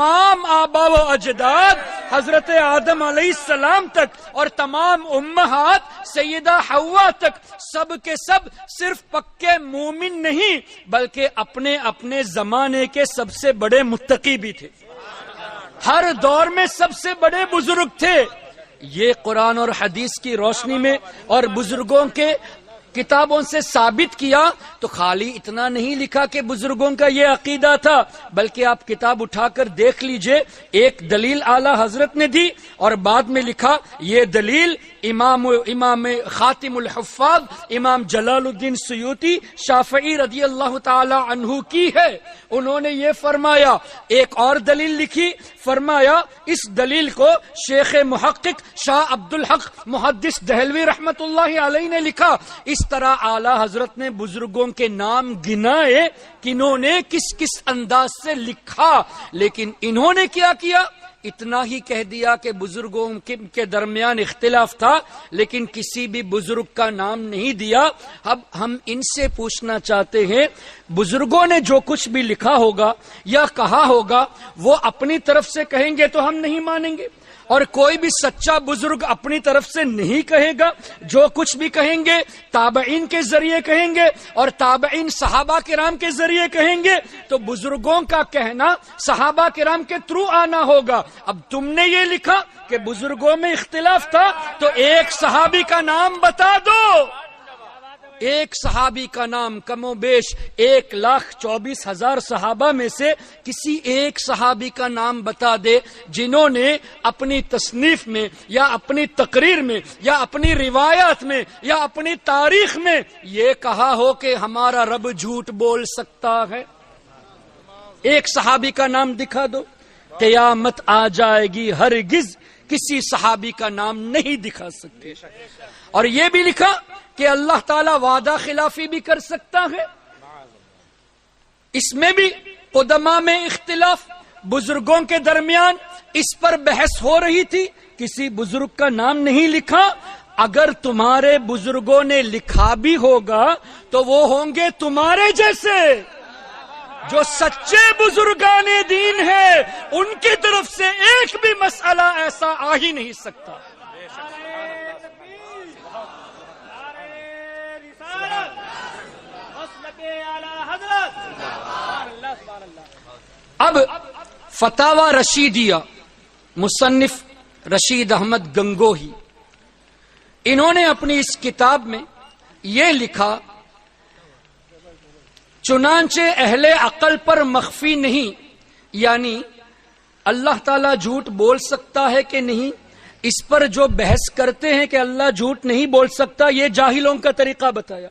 تمام آبا و اجداد حضرت آدم علیہ السلام تک اور تمام امہات سیدہ حوا تک سب کے سب صرف پکے مومن نہیں بلکہ اپنے اپنے زمانے کے سب سے بڑے متقی بھی تھے. ہر دور میں سب سے بڑے بزرگ تھے. یہ قرآن اور حدیث کی روشنی میں اور بزرگوں کے کتابوں سے ثابت کیا تو خالی اتنا نہیں لکھا کہ بزرگوں کا یہ عقیدہ تھا، بلکہ آپ کتاب اٹھا کر دیکھ لیجئے. ایک دلیل اعلی حضرت نے دی اور بعد میں لکھا یہ دلیل امام خاتم الحفاظ امام جلال الدین سیوطی شافعی رضی اللہ تعالی عنہ کی ہے. انہوں نے یہ فرمایا. ایک اور دلیل لکھی، فرمایا اس دلیل کو شیخ محقق شاہ عبدالحق محدث دہلوی رحمت اللہ علیہ نے لکھا. اس طرح اعلی حضرت نے بزرگوں کے نام گنائے کنہوں نے کس کس انداز سے لکھا، لیکن انہوں نے کیا کیا؟ اتنا ہی کہہ دیا کہ بزرگوں کے درمیان اختلاف تھا، لیکن کسی بھی بزرگ کا نام نہیں دیا. اب ہم ان سے پوچھنا چاہتے ہیں بزرگوں نے جو کچھ بھی لکھا ہوگا یا کہا ہوگا وہ اپنی طرف سے کہیں گے تو ہم نہیں مانیں گے، اور کوئی بھی سچا بزرگ اپنی طرف سے نہیں کہے گا. جو کچھ بھی کہیں گے تابعین کے ذریعے کہیں گے اور تابعین صحابہ کرام کے ذریعے کہیں گے، تو بزرگوں کا کہنا صحابہ کرام کے تھرو آنا ہوگا. اب تم نے یہ لکھا کہ بزرگوں میں اختلاف تھا تو ایک صحابی کا نام بتا دو. ایک صحابی کا نام، کم و بیش 1,24,000 صحابہ میں سے کسی ایک صحابی کا نام بتا دے جنہوں نے اپنی تصنیف میں یا اپنی تقریر میں یا اپنی روایات میں یا اپنی تاریخ میں یہ کہا ہو کہ ہمارا رب جھوٹ بول سکتا ہے. ایک صحابی کا نام دکھا دو. قیامت آ جائے گی ہرگز کسی صحابی کا نام نہیں دکھا سکتے. اور یہ بھی لکھا کہ اللہ تعالیٰ وعدہ خلافی بھی کر سکتا ہے. اس میں بھی قدماء میں اختلاف، بزرگوں کے درمیان اس پر بحث ہو رہی تھی. کسی بزرگ کا نام نہیں لکھا. اگر تمہارے بزرگوں نے لکھا بھی ہوگا تو وہ ہوں گے تمہارے جیسے. جو سچے بزرگان دین ہیں ان کی طرف سے ایک بھی مسئلہ ایسا آ ہی نہیں سکتا. اب فتاوی رشیدیہ، مصنف رشید احمد گنگوہی، انہوں نے اپنی اس کتاب میں یہ لکھا چنانچہ اہل عقل پر مخفی نہیں، یعنی اللہ تعالیٰ جھوٹ بول سکتا ہے کہ نہیں، اس پر جو بحث کرتے ہیں کہ اللہ جھوٹ نہیں بول سکتا، یہ جاہلوں کا طریقہ بتایا.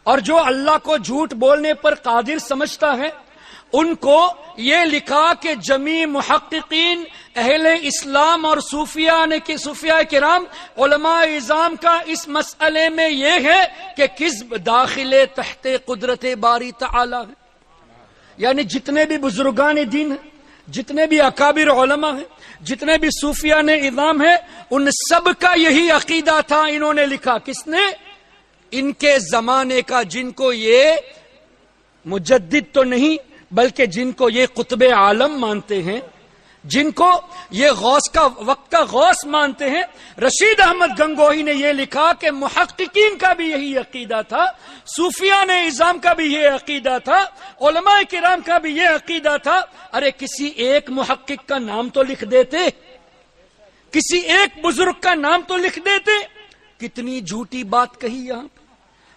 اور جو اللہ کو جھوٹ بولنے پر قادر سمجھتا ہے ان کو یہ لکھا کہ جمیع محققین اہل اسلام اور صوفیاء کرام علماء اعظام کا اس مسئلے میں یہ ہے کہ کذب داخل تحت قدرت باری تعالی ہے. یعنی جتنے بھی بزرگان دین ہیں، جتنے بھی اکابر علماء ہیں، جتنے بھی صوفیاء اعظام ہیں، ان سب کا یہی عقیدہ تھا. انہوں نے لکھا، کس نے؟ ان کے زمانے کا، جن کو یہ مجدد تو نہیں بلکہ جن کو یہ قطب عالم مانتے ہیں، جن کو یہ غوث کا وقت کا غوث مانتے ہیں. رشید احمد گنگوہی نے یہ لکھا کہ محققین کا بھی یہی عقیدہ تھا، صوفیاء اعظام کا بھی یہ عقیدہ تھا، علماء کرام کا بھی یہ عقیدہ تھا. ارے کسی ایک محقق کا نام تو لکھ دیتے، کسی ایک بزرگ کا نام تو لکھ دیتے. کتنی جھوٹی بات کہی یہاں پہ.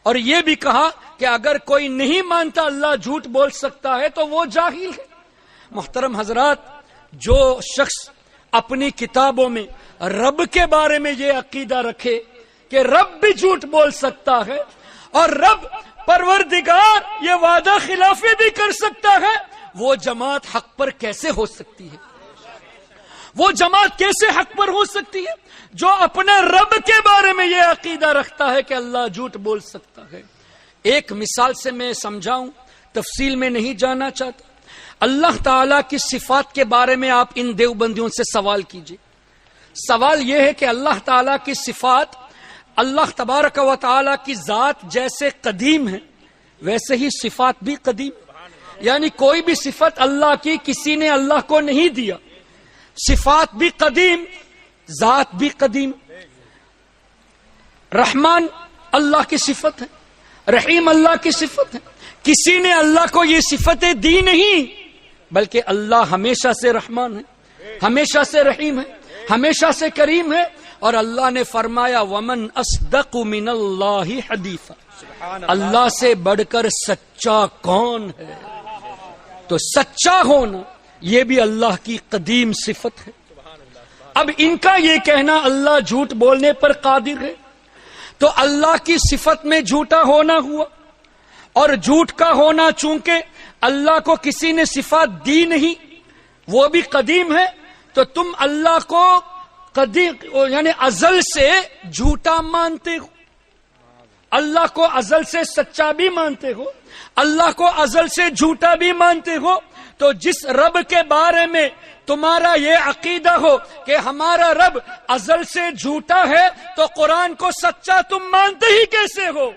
اور یہ بھی کہا کہ اگر کوئی نہیں مانتا اللہ جھوٹ بول سکتا ہے تو وہ جاہل ہے. محترم حضرات، جو شخص اپنی کتابوں میں رب کے بارے میں یہ عقیدہ رکھے کہ رب بھی جھوٹ بول سکتا ہے اور رب پروردگار یہ وعدہ خلافی بھی کر سکتا ہے، وہ جماعت حق پر کیسے ہو سکتی ہے؟ وہ جماعت کیسے حق پر ہو سکتی ہے جو اپنے رب کے بارے میں یہ عقیدہ رکھتا ہے کہ اللہ جھوٹ بول سکتا ہے؟ ایک مثال سے میں سمجھاؤں، تفصیل میں نہیں جانا چاہتا. اللہ تعالیٰ کی صفات کے بارے میں آپ ان دیوبندیوں سے سوال کیجئے. سوال یہ ہے کہ اللہ تعالیٰ کی صفات، اللہ تبارک و تعالیٰ کی ذات جیسے قدیم ہے ویسے ہی صفات بھی قدیم. یعنی کوئی بھی صفت اللہ کی کسی نے اللہ کو نہیں دیا. صفات بھی قدیم، ذات بھی قدیم. رحمان اللہ کی صفت ہے، رحیم اللہ کی صفت ہے. کسی نے اللہ کو یہ صفتیں دی نہیں، بلکہ اللہ ہمیشہ سے رحمان ہے، ہمیشہ سے رحیم ہے، ہمیشہ سے کریم ہے. اور اللہ نے فرمایا ومن اصدق من اللہ حدیثا، اللہ سے بڑھ کر سچا کون ہے؟ تو سچا ہونا یہ بھی اللہ کی قدیم صفت ہے. اب ان کا یہ کہنا اللہ جھوٹ بولنے پر قادر ہے، تو اللہ کی صفت میں جھوٹا ہونا ہوا. اور جھوٹ کا ہونا چونکہ اللہ کو کسی نے صفات دی نہیں، وہ بھی قدیم ہے، تو تم اللہ کو قدیم یعنی ازل سے جھوٹا مانتے ہو. اللہ کو ازل سے سچا بھی مانتے ہو، اللہ کو ازل سے جھوٹا بھی مانتے ہو. تو جس رب کے بارے میں تمہارا یہ عقیدہ ہو کہ ہمارا رب ازل سے جھوٹا ہے، تو قرآن کو سچا تم مانتے ہی کیسے ہو؟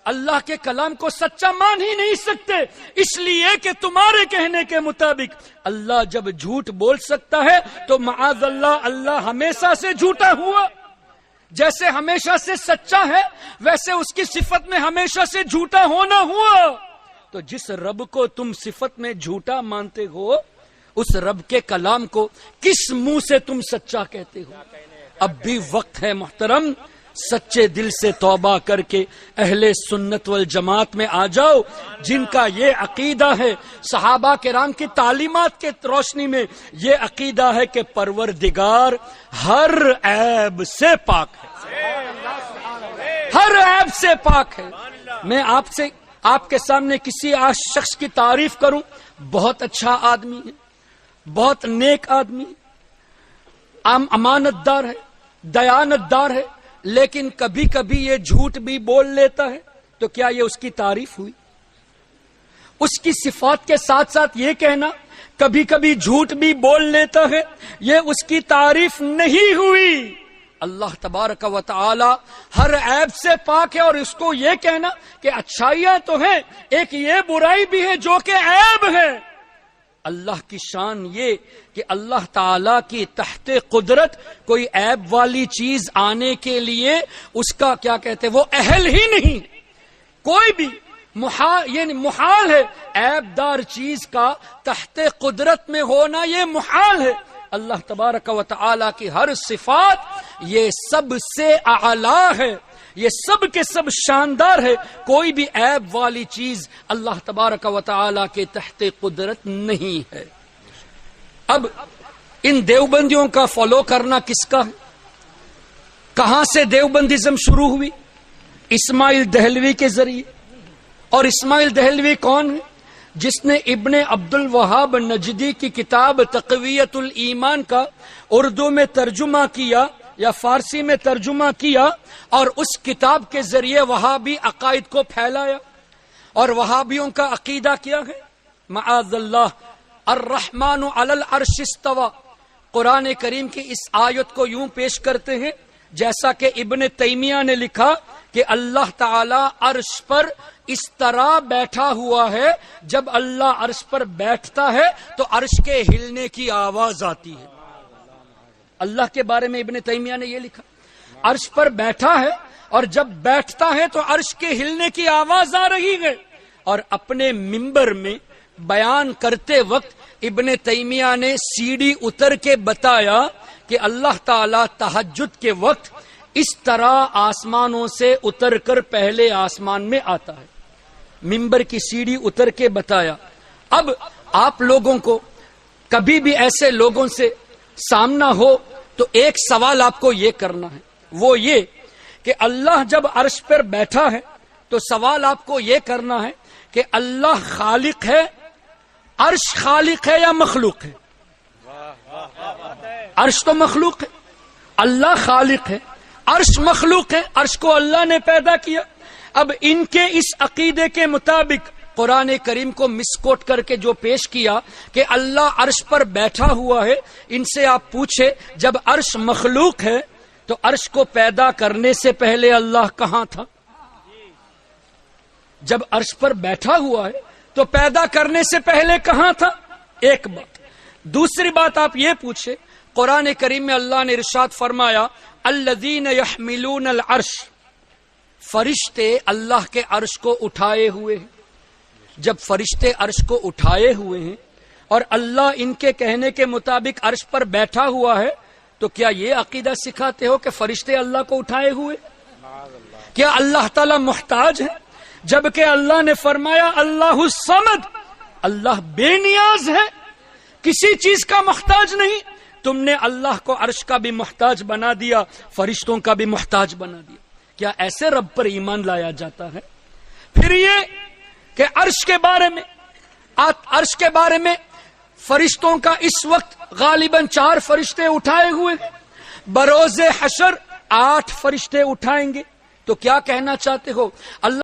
اللہ کے کلام کو سچا مان ہی نہیں سکتے، اس لیے کہ تمہارے کہنے کے مطابق اللہ جب جھوٹ بول سکتا ہے تو معاذ اللہ اللہ ہمیشہ سے جھوٹا ہوا. جیسے ہمیشہ سے سچا ہے ویسے اس کی صفت میں ہمیشہ سے جھوٹا ہونا ہوا. تو جس رب کو تم صفت میں جھوٹا مانتے ہو، اس رب کے کلام کو کس منہ سے تم سچا کہتے ہو؟ اب بھی وقت ہے محترم، سچے دل سے توبہ کر کے اہل سنت والجماعت میں آ جاؤ، جن کا یہ عقیدہ ہے. صحابہ کرام کی تعلیمات کے روشنی میں یہ عقیدہ ہے کہ پروردگار ہر عیب سے پاک ہے، ہر عیب سے پاک ہے. میں آپ کے سامنے کسی شخص کی تعریف کروں، بہت اچھا آدمی ہے، بہت نیک آدمی ہے، امانت دار ہے، دیانت دار ہے، لیکن کبھی کبھی یہ جھوٹ بھی بول لیتا ہے، تو کیا یہ اس کی تعریف ہوئی؟ اس کی صفات کے ساتھ ساتھ یہ کہنا کبھی کبھی جھوٹ بھی بول لیتا ہے، یہ اس کی تعریف نہیں ہوئی. اللہ تبارک و تعالی ہر عیب سے پاک ہے، اور اس کو یہ کہنا کہ اچھائیاں تو ہیں، ایک یہ برائی بھی ہے جو کہ عیب ہے. اللہ کی شان یہ کہ اللہ تعالی کی تحت قدرت کوئی عیب والی چیز آنے کے لیے اس کا کیا کہتے وہ اہل ہی نہیں. کوئی بھی محال ہے عیب دار چیز کا تحت قدرت میں ہونا، یہ محال ہے. اللہ تبارک و تعالی کی ہر صفات یہ سب سے اعلیٰ ہے، یہ سب کے سب شاندار ہے. کوئی بھی عیب والی چیز اللہ تبارک و تعالی کے تحت قدرت نہیں ہے. اب ان دیوبندیوں کا فالو کرنا کس کا ہے؟ کہاں سے دیوبندیزم شروع ہوئی؟ اسماعیل دہلوی کے ذریعے. اور اسماعیل دہلوی کون ہے؟ جس نے ابن عبد الوہاب نجدی کی کتاب تقویت الایمان کا اردو میں ترجمہ کیا یا فارسی میں ترجمہ کیا، اور اس کتاب کے ذریعے وہابی عقائد کو پھیلایا. اور وہابیوں کا عقیدہ کیا ہے؟ معاذ اللہ، الرحمن علی العرش استوى. قرآن کریم کی اس آیت کو یوں پیش کرتے ہیں جیسا کہ ابن تیمیہ نے لکھا کہ اللہ تعالی عرش پر اس طرح بیٹھا ہوا ہے، جب اللہ عرش پر بیٹھتا ہے تو عرش کے ہلنے کی آواز آتی ہے. اللہ کے بارے میں ابن تیمیہ نے یہ لکھا، عرش پر بیٹھا ہے اور جب بیٹھتا ہے تو عرش کے ہلنے کی آواز آ رہی ہے. اور اپنے منبر میں بیان کرتے وقت ابن تیمیہ نے سیڑھی اتر کے بتایا کہ اللہ تعالی تہجد کے وقت اس طرح آسمانوں سے اتر کر پہلے آسمان میں آتا ہے. منبر کی سیڑھی اتر کے بتایا. اب آپ لوگوں کو کبھی بھی ایسے لوگوں سے سامنا ہو تو ایک سوال آپ کو یہ کرنا ہے، وہ یہ کہ اللہ جب عرش پر بیٹھا ہے تو سوال آپ کو یہ کرنا ہے کہ اللہ خالق ہے، عرش خالق ہے یا مخلوق ہے؟ عرش تو مخلوق ہے، اللہ خالق ہے، عرش مخلوق ہے. عرش کو اللہ نے پیدا کیا. اب ان کے اس عقیدے کے مطابق قرآن کریم کو مسکوٹ کر کے جو پیش کیا کہ اللہ عرش پر بیٹھا ہوا ہے، ان سے آپ پوچھے جب عرش مخلوق ہے تو عرش کو پیدا کرنے سے پہلے اللہ کہاں تھا؟ جب عرش پر بیٹھا ہوا ہے تو پیدا کرنے سے پہلے کہاں تھا؟ ایک بات. دوسری بات آپ یہ پوچھے، قرآن کریم میں اللہ نے ارشاد فرمایا الذین یحملون العرش، فرشتے اللہ کے عرش کو اٹھائے ہوئے ہیں. جب فرشتے عرش کو اٹھائے ہوئے ہیں اور اللہ ان کے کہنے کے مطابق عرش پر بیٹھا ہوا ہے، تو کیا یہ عقیدہ سکھاتے ہو کہ فرشتے اللہ کو اٹھائے ہوئے؟ کیا اللہ تعالی محتاج ہے؟ جبکہ اللہ نے فرمایا اللہ الصمد، اللہ بے نیاز ہے، کسی چیز کا محتاج نہیں. تم نے اللہ کو عرش کا بھی محتاج بنا دیا، فرشتوں کا بھی محتاج بنا دیا. کیا ایسے رب پر ایمان لایا جاتا ہے؟ پھر یہ کہ عرش کے بارے میں فرشتوں کا اس وقت غالباً 4 فرشتے اٹھائے ہوئے، بروز حشر 8 فرشتے اٹھائیں گے. تو کیا کہنا چاہتے ہو؟ اللہ